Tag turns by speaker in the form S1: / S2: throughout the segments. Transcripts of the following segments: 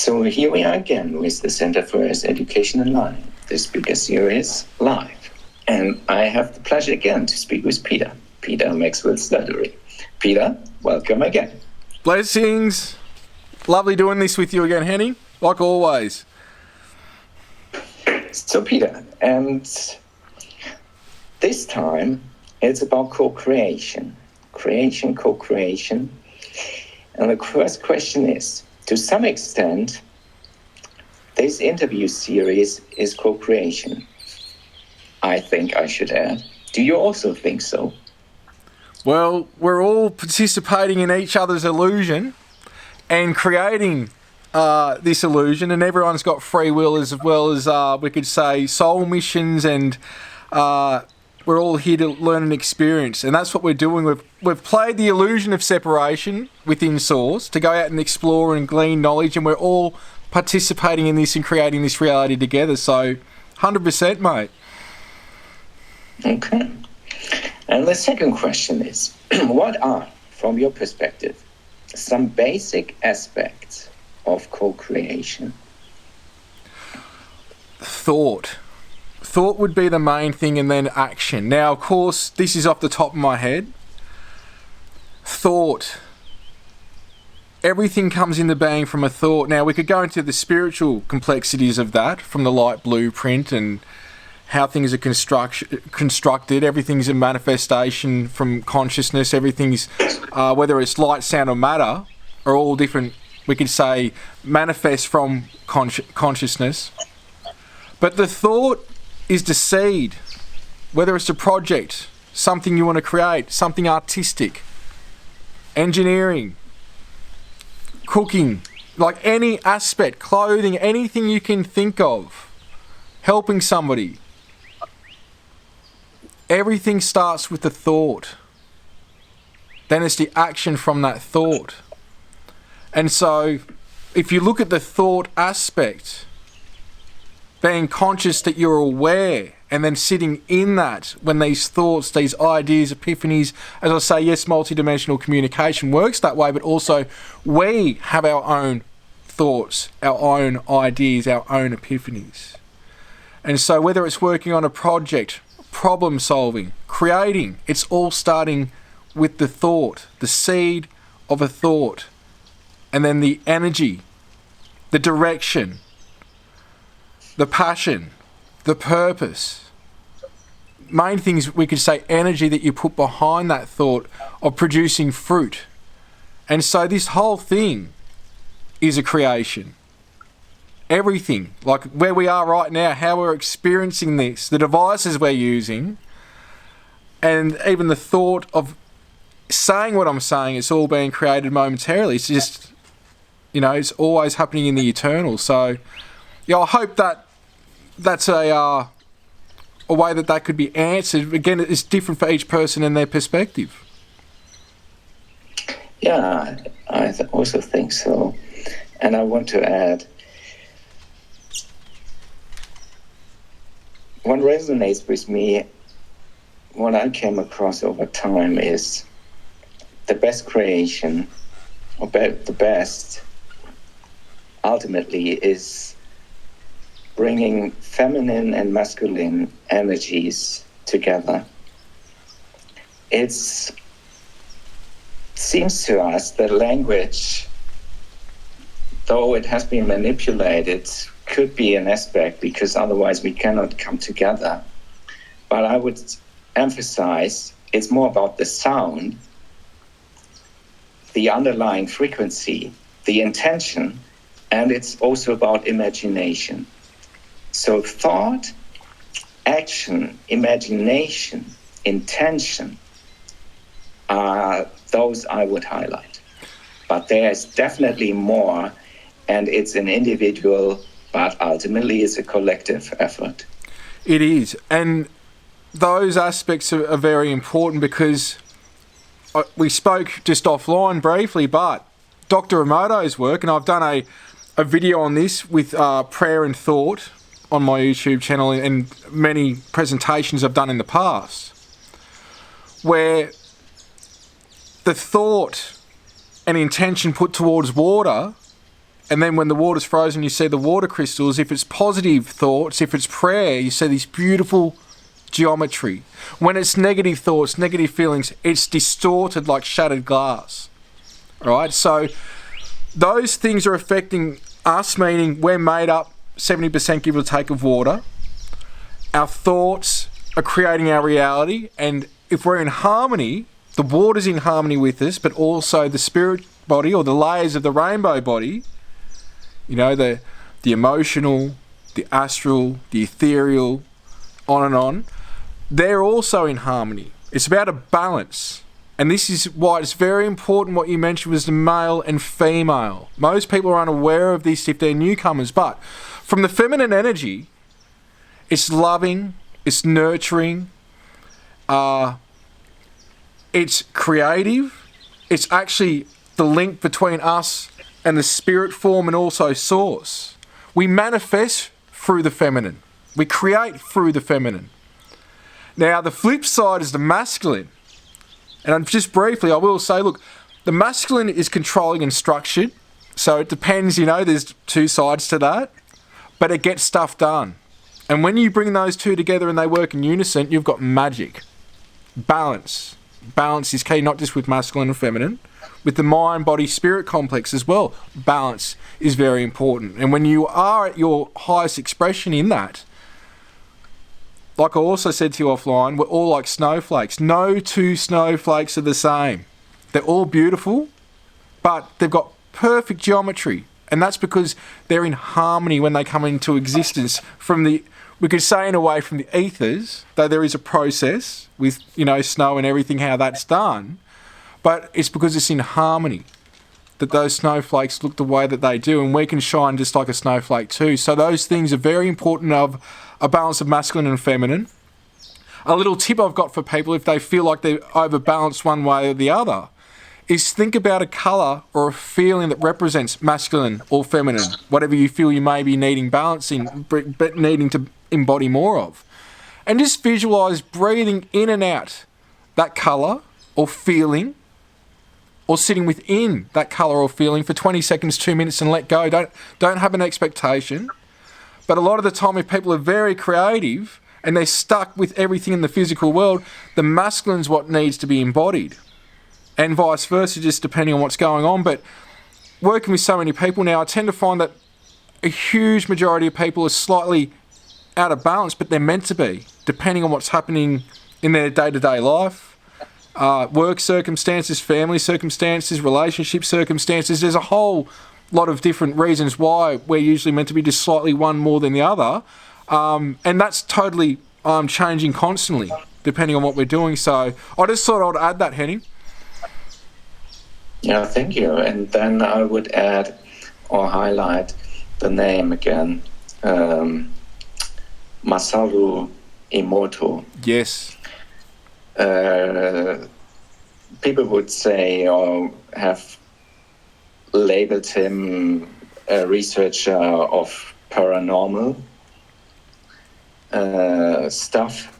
S1: So here we are again with the Center for Earth Education and Learning, the speaker series live. And I have the pleasure again to speak with Peter Maxwell Slattery. Peter, welcome again.
S2: Blessings. Lovely doing this with you again, Henning, like always.
S1: So Peter, and this time it's about co-creation, co-creation. And the first question is, to some extent, this interview series is co-creation. I think I should add. Do you also think so?
S2: Well, we're all participating in each other's illusion and creating this illusion, and everyone's got free will as well as, we could say, soul missions, and we're all here to learn and experience, and that's what we're doing. We've played the illusion of separation within Source to go out and explore and glean knowledge, and we're all participating in this and creating this reality together. So, 100%, mate.
S1: Okay. And the second question is, what are, from your perspective, some basic aspects of co-creation?
S2: Thought would be the main thing, and then action. Now, of course, this is off the top of my head. Thought. Everything comes into being from a thought. Now, we could go into the spiritual complexities of that, from the light blueprint and how things are constructed. Everything's a manifestation from consciousness. Everything's, whether it's light, sound, or matter, are all different, we could say, manifest from consciousness. But the thought is the seed, whether it's a project, something you want to create, something artistic, engineering, cooking, like any aspect, clothing, anything you can think of, helping somebody. Everything starts with the thought. Then it's the action from that thought. And so, if you look at the thought aspect, being conscious that you're aware, and then sitting in that when these thoughts, these ideas, epiphanies, as I say, yes, multidimensional communication works that way, but also we have our own thoughts, our own ideas, our own epiphanies. And so whether it's working on a project, problem solving, creating, it's all starting with the thought, the seed of a thought, and then the energy, the direction, the passion, the purpose. Main things, we could say, energy that you put behind that thought of producing fruit. And so this whole thing is a creation. Everything, like where we are right now, how we're experiencing this, the devices we're using, and even the thought of saying what I'm saying, it's all being created momentarily. It's just, it's always happening in the eternal. So, yeah, I hope that that's a way that could be answered. Again, it's different for each person and their perspective.
S1: Yeah, I also think so. And I want to add, what resonates with me, what I came across over time, is the best creation, or the best, ultimately, is bringing feminine and masculine energies together. It seems to us that language, though it has been manipulated, could be an aspect, because otherwise we cannot come together. But I would emphasize it's more about the sound, the underlying frequency, the intention, and it's also about imagination. So thought, action, imagination, intention are those I would highlight. But there's definitely more, and it's an individual, but ultimately it's a collective effort.
S2: It is. And those aspects are very important, because we spoke just offline briefly, but Dr. Emoto's work, and I've done a video on this with prayer and thought on my YouTube channel, and many presentations I've done in the past, where the thought and intention put towards water And then when the water's frozen, you see the water crystals. If it's positive thoughts, if it's prayer, you see these beautiful geometry. When it's negative thoughts, negative feelings, it's distorted like shattered glass. All right? So those things are affecting us, meaning we're made up 70%, give or take, of water. Our thoughts are creating our reality. And if we're in harmony, the water's in harmony with us, but also the spirit body or the layers of the rainbow body, you know, the emotional, the astral, the ethereal, on and on, they're also in harmony. It's about a balance. And this is why it's very important what you mentioned was the male and female. Most people are unaware of this if they're newcomers, but from the feminine energy, it's loving, it's nurturing, it's creative, it's actually the link between us and the spirit form and also source. We manifest through the feminine. We create through the feminine. Now, the flip side is the masculine. And just briefly, I will say, look, the masculine is controlling and structured. So it depends, you know, there's two sides to that. But it gets stuff done. And when you bring those two together and they work in unison, you've got magic. Balance. Balance is key, not just with masculine and feminine. With the mind, body, spirit complex as well, balance is very important. And when you are at your highest expression in that, like I also said to you offline, we're all like snowflakes. No two snowflakes are the same. They're all beautiful, but they've got perfect geometry. And that's because they're in harmony when they come into existence from the, we could say in a way, from the ethers, though there is a process with, you know, snow and everything, how that's done. But it's because it's in harmony that those snowflakes look the way that they do, and we can shine just like a snowflake too. So those things are very important of a balance of masculine and feminine. A little tip I've got for people if they feel like they're overbalanced one way or the other is think about a colour or a feeling that represents masculine or feminine, whatever you feel you may be needing balancing, but needing to embody more of. And just visualise breathing in and out that colour or feeling, or sitting within that colour or feeling for 20 seconds, 2 minutes and let go. Don't have an expectation. But a lot of the time if people are very creative and they're stuck with everything in the physical world, the masculine's what needs to be embodied. And vice versa, just depending on what's going on. But working with so many people now, I tend to find that a huge majority of people are slightly out of balance, but they're meant to be, depending on what's happening in their day-to-day life. Work circumstances, family circumstances, relationship circumstances. There's a whole lot of different reasons why we're usually meant to be just slightly one more than the other. And that's totally changing constantly, depending on what we're doing. So I just thought I'd add that, Henning.
S1: Yeah, thank you. And then I would add or highlight the name again, Masaru Emoto.
S2: Yes.
S1: People would say or have labeled him a researcher of paranormal stuff.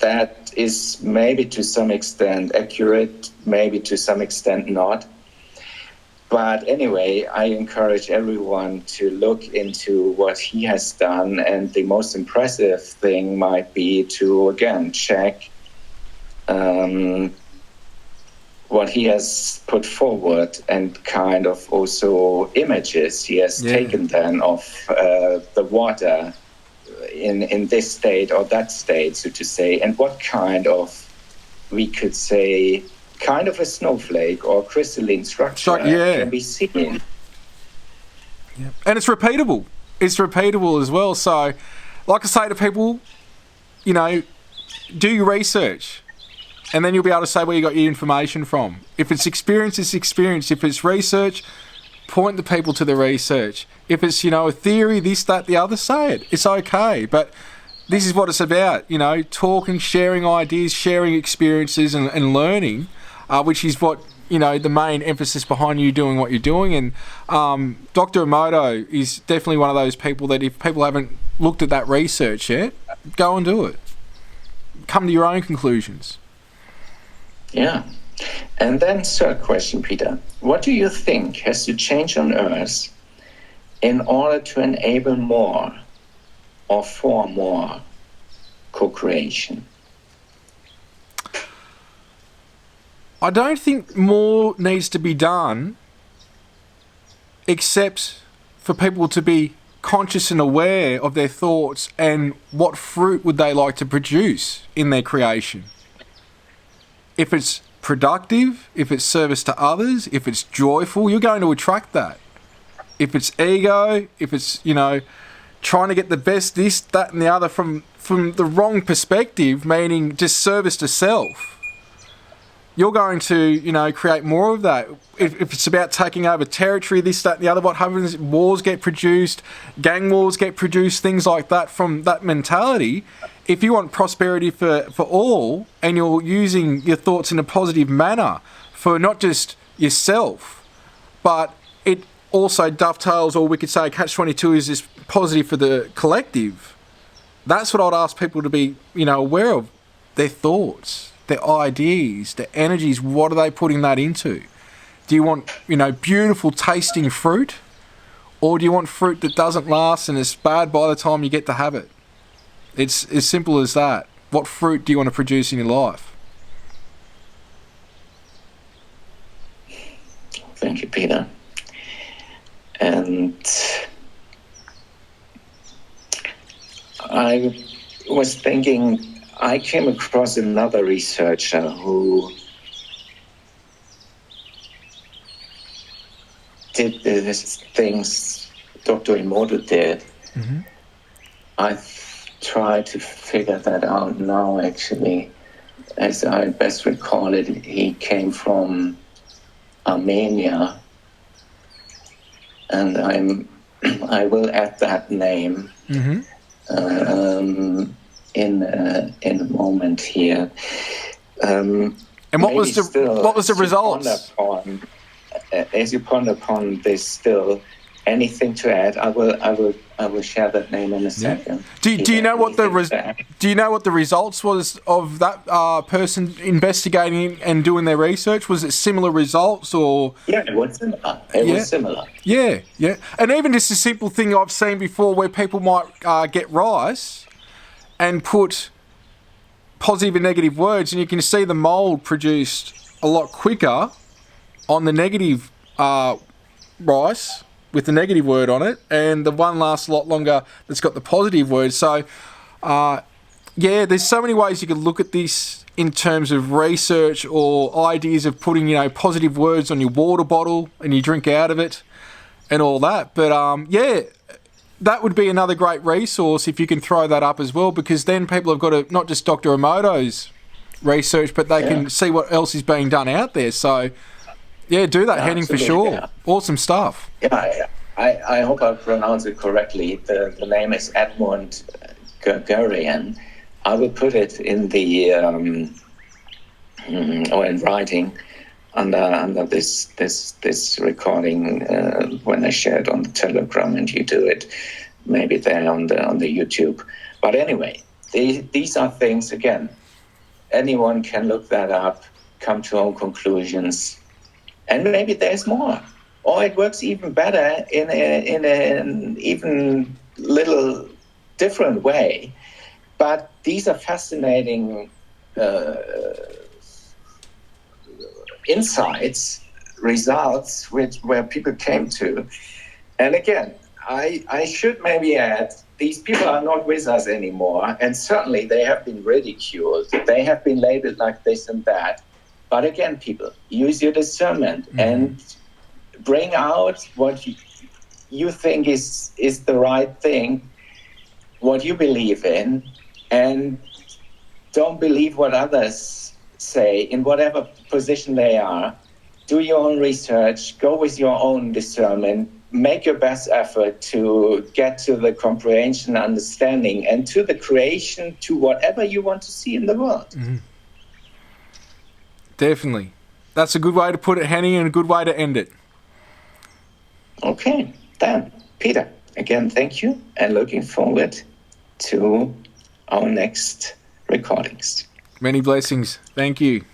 S1: That is maybe to some extent accurate, maybe to some extent not. But anyway, I encourage everyone to look into what he has done, and the most impressive thing might be to, again, check what he has put forward and kind of also images he has taken then of the water in this state or that state, so to say, and what kind of, we could say, kind of a snowflake or crystalline structure can be seen.
S2: Yeah. And it's repeatable. It's repeatable as well. So, like I say to people, you know, do your research, and then you'll be able to say where you got your information from. If it's experience, it's experience. If it's research, point the people to the research. If it's, you know, a theory, this, that, the other, say it. It's okay. But this is what it's about, you know, talking, sharing ideas, sharing experiences and learning, which is what, you know, the main emphasis behind you doing what you're doing. And Dr. Emoto is definitely one of those people that if people haven't looked at that research yet, go and do it. Come to your own conclusions.
S1: Yeah. And then third question, Peter. What do you think has to change on Earth in order to enable more or for more co-creation?
S2: I don't think more needs to be done, except for people to be conscious and aware of their thoughts and what fruit would they like to produce in their creation. If it's productive, if it's service to others, if it's joyful, you're going to attract that. If it's ego, if it's, trying to get the best this, that and the other from the wrong perspective, meaning just service to self, you're going to, create more of that. If it's about taking over territory, this, that, and the other, what happens? Wars get produced, gang wars get produced, things like that from that mentality. If you want prosperity for all, and you're using your thoughts in a positive manner for not just yourself, but it also dovetails, or we could say catch-22 is this positive for the collective. That's what I'd ask people to be, aware of, their thoughts, their ideas, their energies. What are they putting that into? Do you want, beautiful tasting fruit? Or do you want fruit that doesn't last and is bad by the time you get to have it? It's as simple as that. What fruit do you want to produce in your life?
S1: Thank you, Peter. And I was thinking, I came across another researcher who did these things Dr. Emoto did. Mm-hmm. I tried to figure that out now, actually. As I best recall it, he came from Armenia, and I will add that name in a moment here.
S2: And what was the results?
S1: As you ponder upon this, still anything to add? I will share that name in a second.
S2: Do you know what the results was of that person investigating and doing their research? Was it similar results, or?
S1: Yeah, it was similar. It was similar.
S2: Yeah. And even just a simple thing I've seen before, where people might get rice and put positive and negative words, and you can see the mold produced a lot quicker on the negative rice with the negative word on it, and the one lasts a lot longer that's got the positive word. So, there's so many ways you could look at this in terms of research or ideas of putting, positive words on your water bottle and you drink out of it and all that. But, that would be another great resource if you can throw that up as well, because then people have got to, not just Dr. Emoto's research, but they can see what else is being done out there. So, do that, Henning, for sure. Yeah. Awesome stuff.
S1: Yeah, I hope I pronounce it correctly. The name is Edmund Gurgarian. I will put it in the or in writing under this recording when I share it on the Telegram, and you do it maybe there on the YouTube. But anyway, these are things, again, anyone can look that up, come to own conclusions. And maybe there's more, or it works even better in an even little different way. But these are fascinating insights, results, where people came to. And again, I should maybe add, these people are not with us anymore, and certainly they have been ridiculed. They have been labeled like this and that. But again, people, use your discernment and bring out what you think is the right thing, what you believe in, and don't believe what others say in whatever position they are. Do your own research, go with your own discernment, make your best effort to get to the comprehension, understanding, and to the creation, to whatever you want to see in the world.
S2: Mm-hmm. Definitely. That's a good way to put it, Henning, and a good way to end it.
S1: Okay, then, Peter, again, thank you, and looking forward to our next recordings.
S2: Many blessings. Thank you.